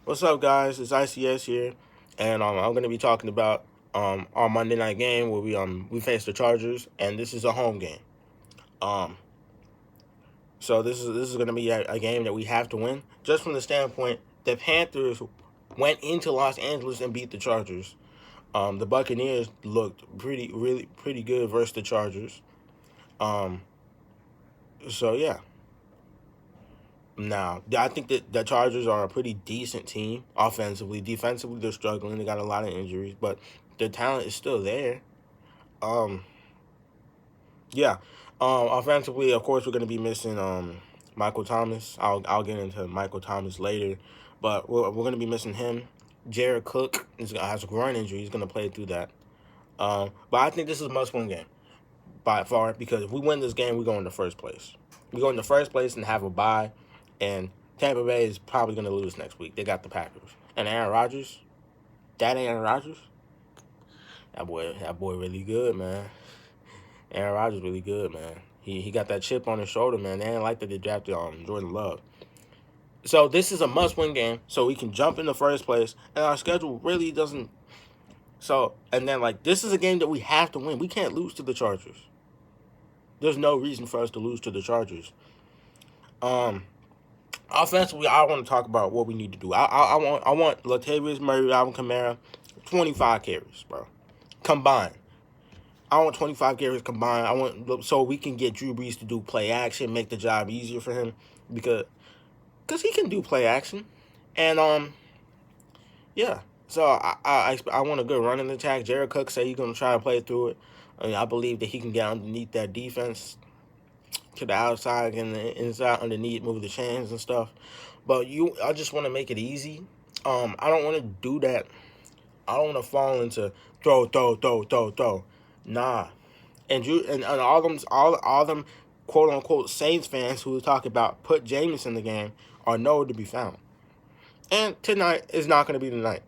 What's up, guys? It's ICS here, and I'm going to be talking about our Monday night game where we face the Chargers, and this is a home game. Um, so this is going to be a game that we have to win, just from the standpoint the Panthers went into Los Angeles and beat the Chargers. The Buccaneers looked pretty good versus the Chargers. Um, so yeah. Now, I think that the Chargers are a pretty decent team offensively. Defensively, they're struggling. They got a lot of injuries, but their talent is still there. Um, yeah. Offensively, of course, we're going to be missing Michael Thomas. I'll get into Michael Thomas later, but we're going to be missing him. Jared Cook has a groin injury. He's going to play through that. But I think this is a must-win game by far because if we win this game, we go in the first place. We go in the first place and have a bye, and Tampa Bay is probably going to lose next week. They got the Packers. And Aaron Rodgers, that Aaron Rodgers, that boy really good, man. Aaron Rodgers really good, man. He got that chip on his shoulder, man. They didn't like that they drafted Jordan Love. So this is a must-win game, so we can jump in the first place, and our schedule really doesn't. So, and then, this is a game that we have to win. We can't lose to the Chargers. There's no reason for us to lose to the Chargers. Offensively, I want to talk about what we need to do. I want Latavius Murray, Alvin Kamara, 25 carries, bro, combined. I want 25 carries combined. I want so we can get Drew Brees to do play action, make the job easier for him because he can do play action, and yeah. So I want a good running attack. Jared Cook said he's gonna try to play through it. I believe that he can get underneath that defense to the outside and the inside underneath, move the chains and stuff. But I just want to make it easy. I don't want to do that. I don't want to fall into throw. Nah. And all them quote unquote Saints fans who talk about put Jameis in the game are nowhere to be found. And tonight is not going to be the night.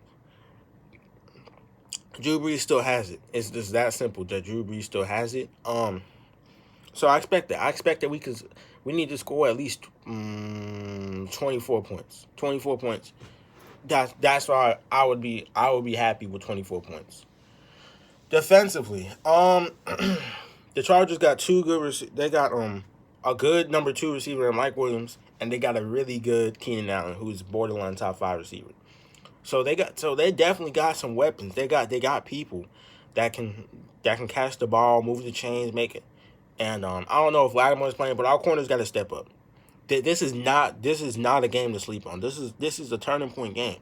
Drew Brees still has it. It's just that simple that Drew Brees still has it. So I expect that. I expect that we need to score at least 24 points. 24 points. That's why I would be happy with 24 points. Defensively, the Chargers got two good they got a good number 2 receiver in Mike Williams, and they got a really good Keenan Allen, who's borderline top 5 receiver. So they definitely got some weapons. They got people that can catch the ball, move the chains, make it. And I don't know if Lattimore's playing, but our corners got to step up. This is not a game to sleep on. This is a turning point game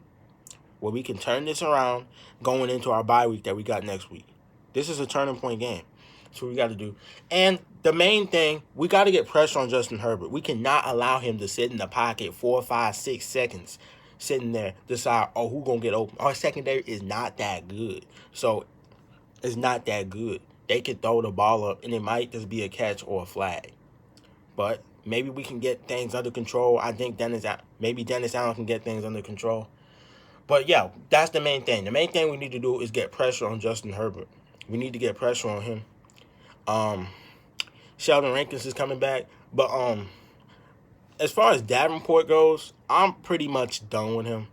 where we can turn this around going into our bye week that we got next week. This is a turning point game. That's what we got to do. And the main thing, we got to get pressure on Justin Herbert. We cannot allow him to sit in the pocket 4, 5, 6 seconds, sitting there, decide, who's going to get open. Our secondary is not that good. So it's not that good. They could throw the ball up, and it might just be a catch or a flag. But maybe we can get things under control. I think Dennis Allen can get things under control. But yeah, that's the main thing. The main thing we need to do is get pressure on Justin Herbert. We need to get pressure on him. Sheldon Rankins is coming back. But as far as Davenport goes, I'm pretty much done with him.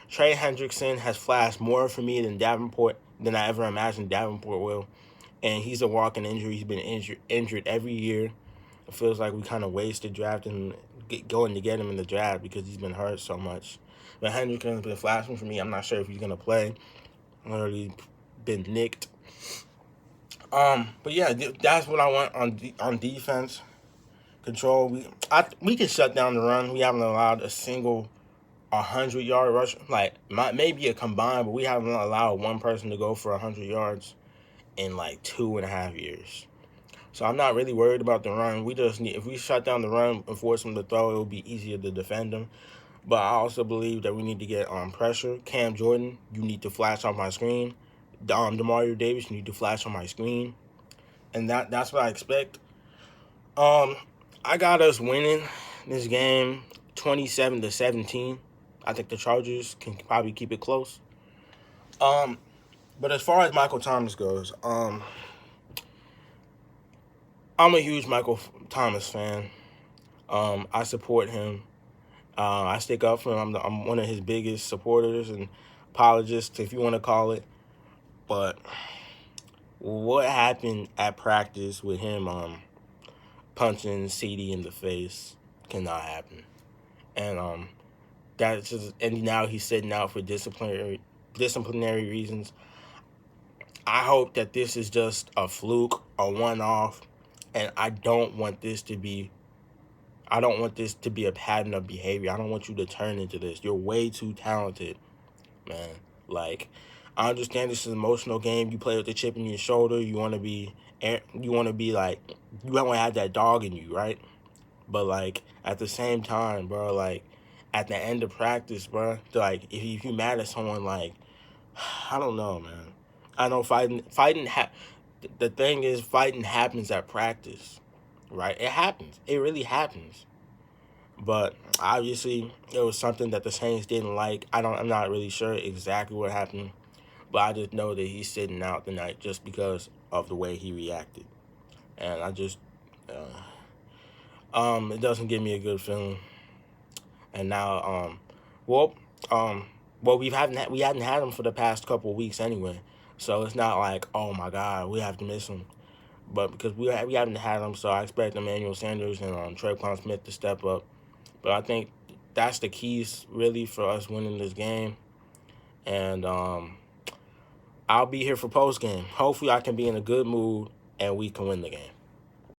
Trey Hendrickson has flashed more for me than I ever imagined Davenport will. And he's a walking injury. He's been injured every year. It feels like we kind of wasted going to get him in the draft because he's been hurt so much. But Hendrickson's been flashing for me. I'm not sure if he's going to play. Already been nicked. But yeah, that's what I want on defense. Control. We can shut down the run. We haven't allowed a single 100-yard rush. Maybe a combined, but we haven't allowed one person to go for 100 yards in 2.5 years. So I'm not really worried about the run. If we shut down the run and force them to throw, it will be easier to defend them. But I also believe that we need to get pressure. Cam Jordan, you need to flash on my screen. Demario Davis, you need to flash on my screen. And that's what I expect. I got us winning this game 27-17. I think the Chargers can probably keep it close. But as far as Michael Thomas goes, I'm a huge Michael Thomas fan. I support him. I stick up for him. I'm one of his biggest supporters and apologists, if you want to call it. But what happened at practice with him punching CD in the face cannot happen. And that's just, and now he's sitting out for disciplinary reasons. I hope that this is just a fluke, a one-off, and I don't want this to be a pattern of behavior. I don't want you to turn into this. You're way too talented, man. Like, I understand this is an emotional game. You play with the chip in your shoulder. You want to be like, you want to have that dog in you, right? But like at the same time, bro, like at the end of practice, bro, like if you mad at someone, like I don't know, man. I know the thing is, fighting happens at practice, right? It happens. It really happens. But obviously, it was something that the Saints didn't like. I'm not really sure exactly what happened, but I just know that he's sitting out tonight just because of the way he reacted, and it doesn't give me a good feeling. And now, well, we hadn't had him for the past couple of weeks anyway, so it's not like, oh my God, we have to miss him. But because we haven't had him, so I expect Emmanuel Sanders and Tre'Quan Smith to step up. But I think that's the keys really for us winning this game. And I'll be here for post game. Hopefully, I can be in a good mood and we can win the game.